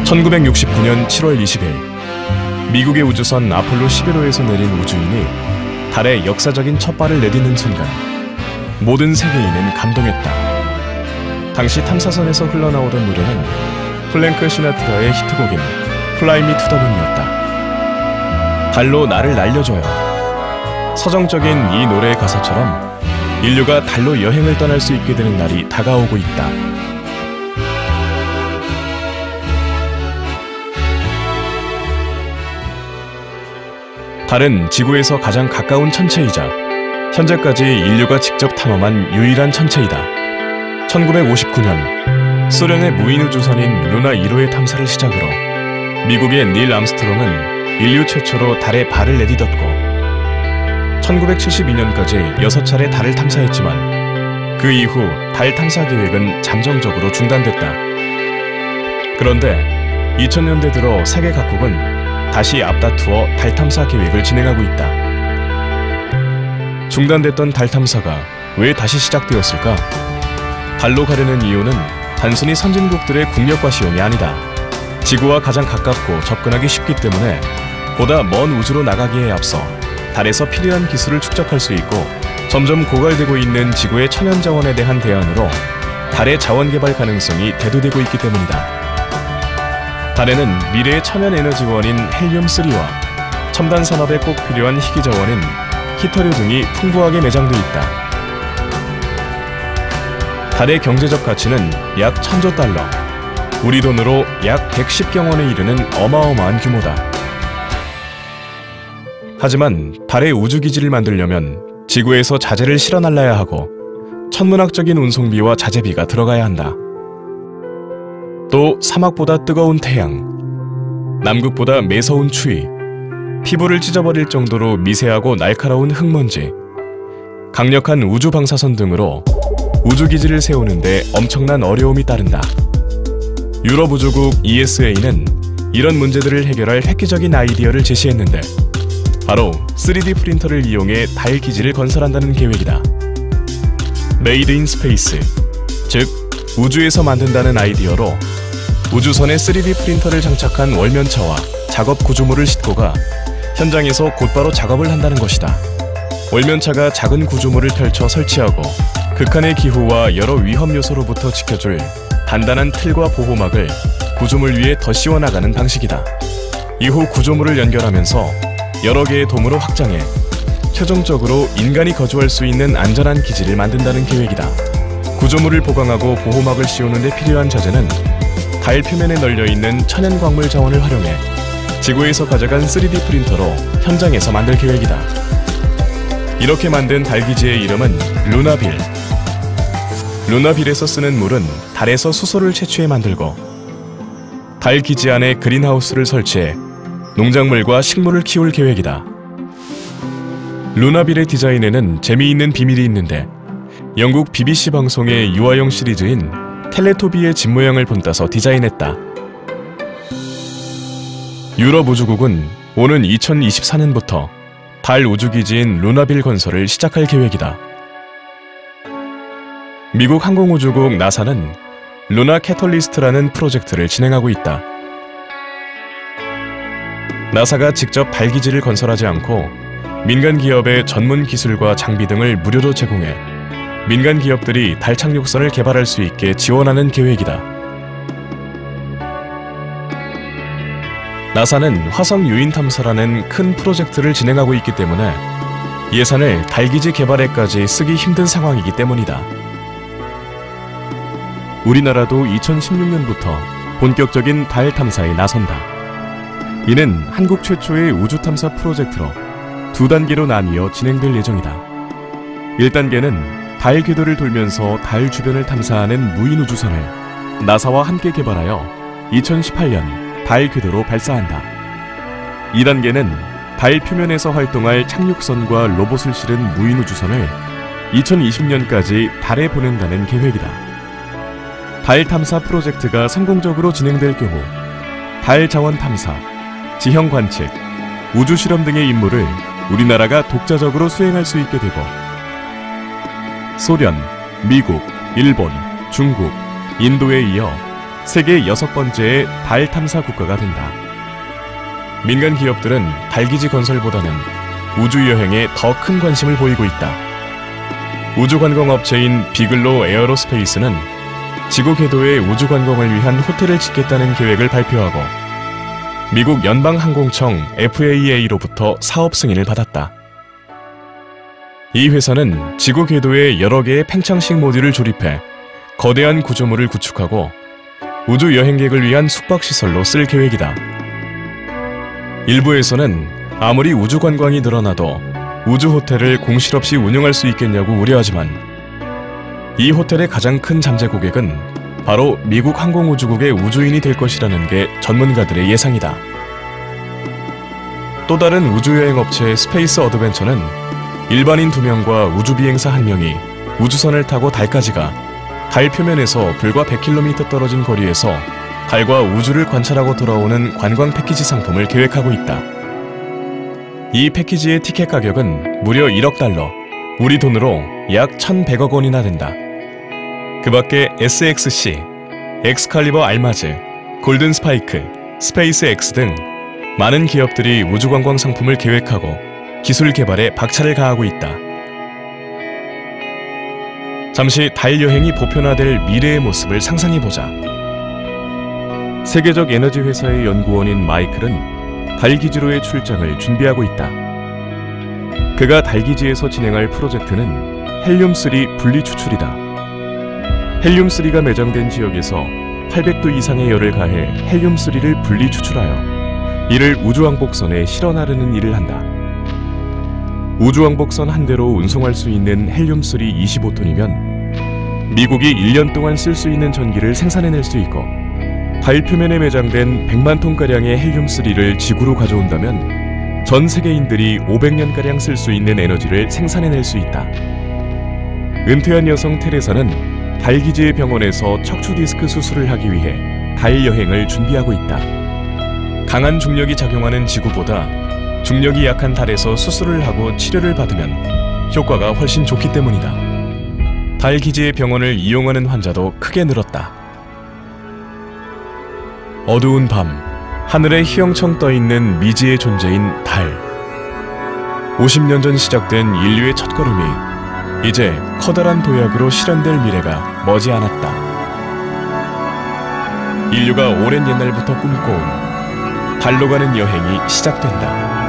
1969년 7월 20일 미국의 우주선 아폴로 11호에서 내린 우주인이 달에 역사적인 첫 발을 내딛는 순간 모든 세계인은 감동했다. 당시 탐사선에서 흘러나오던 노래는 플랭크 시나트라의 히트곡인 Fly Me to the Moon이었다. 달로 나를 날려줘요. 서정적인 이 노래의 가사처럼 인류가 달로 여행을 떠날 수 있게 되는 날이 다가오고 있다. 달은 지구에서 가장 가까운 천체이자 현재까지 인류가 직접 탐험한 유일한 천체이다. 1959년 소련의 무인우주선인 루나 1호의 탐사를 시작으로 미국의 닐 암스트롱은 인류 최초로 달에 발을 내딛었고 1972년까지 6차례 달을 탐사했지만 그 이후 달 탐사 계획은 잠정적으로 중단됐다. 그런데 2000년대 들어 세계 각국은 다시 앞다투어 달 탐사 계획을 진행하고 있다. 중단됐던 달 탐사가 왜 다시 시작되었을까? 달로 가려는 이유는 단순히 선진국들의 국력 과시용이 아니다. 지구와 가장 가깝고 접근하기 쉽기 때문에 보다 먼 우주로 나가기에 앞서 달에서 필요한 기술을 축적할 수 있고 점점 고갈되고 있는 지구의 천연 자원에 대한 대안으로 달의 자원 개발 가능성이 대두되고 있기 때문이다. 달에는 미래의 천연 에너지원인 헬륨-3와 첨단 산업에 꼭 필요한 희귀 자원인 히토류 등이 풍부하게 매장돼 있다. 달의 경제적 가치는 약 1000조 달러, 우리 돈으로 약 110경원에 이르는 어마어마한 규모다. 하지만 달의 우주기지를 만들려면 지구에서 자재를 실어 날라야 하고 천문학적인 운송비와 자재비가 들어가야 한다. 또 사막보다 뜨거운 태양, 남극보다 매서운 추위, 피부를 찢어버릴 정도로 미세하고 날카로운 흙먼지, 강력한 우주 방사선 등으로 우주기지를 세우는데 엄청난 어려움이 따른다. 유럽 우주국 ESA는 이런 문제들을 해결할 획기적인 아이디어를 제시했는데 바로 3D 프린터를 이용해 달 기지를 건설한다는 계획이다. Made in Space, 즉 우주에서 만든다는 아이디어로 우주선에 3D 프린터를 장착한 월면차와 작업 구조물을 싣고 가 현장에서 곧바로 작업을 한다는 것이다. 월면차가 작은 구조물을 펼쳐 설치하고 극한의 기후와 여러 위험 요소로부터 지켜줄 단단한 틀과 보호막을 구조물 위에 더 씌워나가는 방식이다. 이후 구조물을 연결하면서 여러 개의 돔으로 확장해 최종적으로 인간이 거주할 수 있는 안전한 기지를 만든다는 계획이다. 구조물을 보강하고 보호막을 씌우는 데 필요한 자재는 달 표면에 널려있는 천연 광물 자원을 활용해 지구에서 가져간 3D 프린터로 현장에서 만들 계획이다. 이렇게 만든 달 기지의 이름은 루나빌. 루나빌에서 쓰는 물은 달에서 수소를 채취해 만들고 달 기지 안에 그린하우스를 설치해 농작물과 식물을 키울 계획이다. 루나빌의 디자인에는 재미있는 비밀이 있는데 영국 BBC 방송의 유아용 시리즈인 텔레토비의 집 모양을 본따서 디자인했다. 유럽 우주국은 오는 2024년부터 달 우주기지인 루나빌 건설을 시작할 계획이다. 미국 항공우주국 나사는 루나 캐털리스트라는 프로젝트를 진행하고 있다. 나사가 직접 달 기지를 건설하지 않고 민간 기업의 전문 기술과 장비 등을 무료로 제공해 민간 기업들이 달 착륙선을 개발할 수 있게 지원하는 계획이다. 나사는 화성 유인 탐사라는 큰 프로젝트를 진행하고 있기 때문에 예산을 달기지 개발에까지 쓰기 힘든 상황이기 때문이다. 우리나라도 2016년부터 본격적인 달 탐사에 나선다. 이는 한국 최초의 우주 탐사 프로젝트로 두 단계로 나뉘어 진행될 예정이다. 1단계는 달 궤도를 돌면서 달 주변을 탐사하는 무인우주선을 나사와 함께 개발하여 2018년 달 궤도로 발사한다. 2단계는 달 표면에서 활동할 착륙선과 로봇을 실은 무인우주선을 2020년까지 달에 보낸다는 계획이다. 달 탐사 프로젝트가 성공적으로 진행될 경우 달 자원 탐사, 지형 관측, 우주 실험 등의 임무를 우리나라가 독자적으로 수행할 수 있게 되고 소련, 미국, 일본, 중국, 인도에 이어 세계 6번째의 달 탐사 국가가 된다. 민간 기업들은 달기지 건설보다는 우주여행에 더 큰 관심을 보이고 있다. 우주관광업체인 비글로 에어로스페이스는 지구 궤도에 우주관광을 위한 호텔을 짓겠다는 계획을 발표하고 미국 연방항공청 FAA로부터 사업 승인을 받았다. 이 회사는 지구 궤도에 여러 개의 팽창식 모듈을 조립해 거대한 구조물을 구축하고 우주 여행객을 위한 숙박시설로 쓸 계획이다. 일부에서는 아무리 우주 관광이 늘어나도 우주 호텔을 공실 없이 운영할 수 있겠냐고 우려하지만 이 호텔의 가장 큰 잠재 고객은 바로 미국 항공우주국의 우주인이 될 것이라는 게 전문가들의 예상이다. 또 다른 우주여행 업체 스페이스 어드벤처는 일반인 2명과 우주비행사 1명이 우주선을 타고 달까지 가 달 표면에서 불과 100km 떨어진 거리에서 달과 우주를 관찰하고 돌아오는 관광 패키지 상품을 계획하고 있다. 이 패키지의 티켓 가격은 무려 1억 달러, 우리 돈으로 약 1,100억 원이나 된다. 그 밖에 SXC, 엑스칼리버 알마즈, 골든 스파이크, 스페이스 X 등 많은 기업들이 우주관광 상품을 계획하고 기술 개발에 박차를 가하고 있다. 잠시 달 여행이 보편화될 미래의 모습을 상상해보자. 세계적 에너지 회사의 연구원인 마이클은 달 기지로의 출장을 준비하고 있다. 그가 달 기지에서 진행할 프로젝트는 헬륨3 분리 추출이다. 헬륨3가 매장된 지역에서 800도 이상의 열을 가해 헬륨3를 분리 추출하여 이를 우주왕복선에 실어 나르는 일을 한다. 우주왕복선 한 대로 운송할 수 있는 헬륨3 25톤이면 미국이 1년 동안 쓸 수 있는 전기를 생산해낼 수 있고 달 표면에 매장된 100만 톤가량의 헬륨3를 지구로 가져온다면 전 세계인들이 500년가량 쓸 수 있는 에너지를 생산해낼 수 있다. 은퇴한 여성 테레사는 달 기지의 병원에서 척추 디스크 수술을 하기 위해 달 여행을 준비하고 있다. 강한 중력이 작용하는 지구보다 중력이 약한 달에서 수술을 하고 치료를 받으면 효과가 훨씬 좋기 때문이다. 달 기지의 병원을 이용하는 환자도 크게 늘었다. 어두운 밤, 하늘에 휘영청 떠있는 미지의 존재인 달. 50년 전 시작된 인류의 첫걸음이 이제 커다란 도약으로 실현될 미래가 머지않았다. 인류가 오랜 옛날부터 꿈꿔온 달로 가는 여행이 시작된다.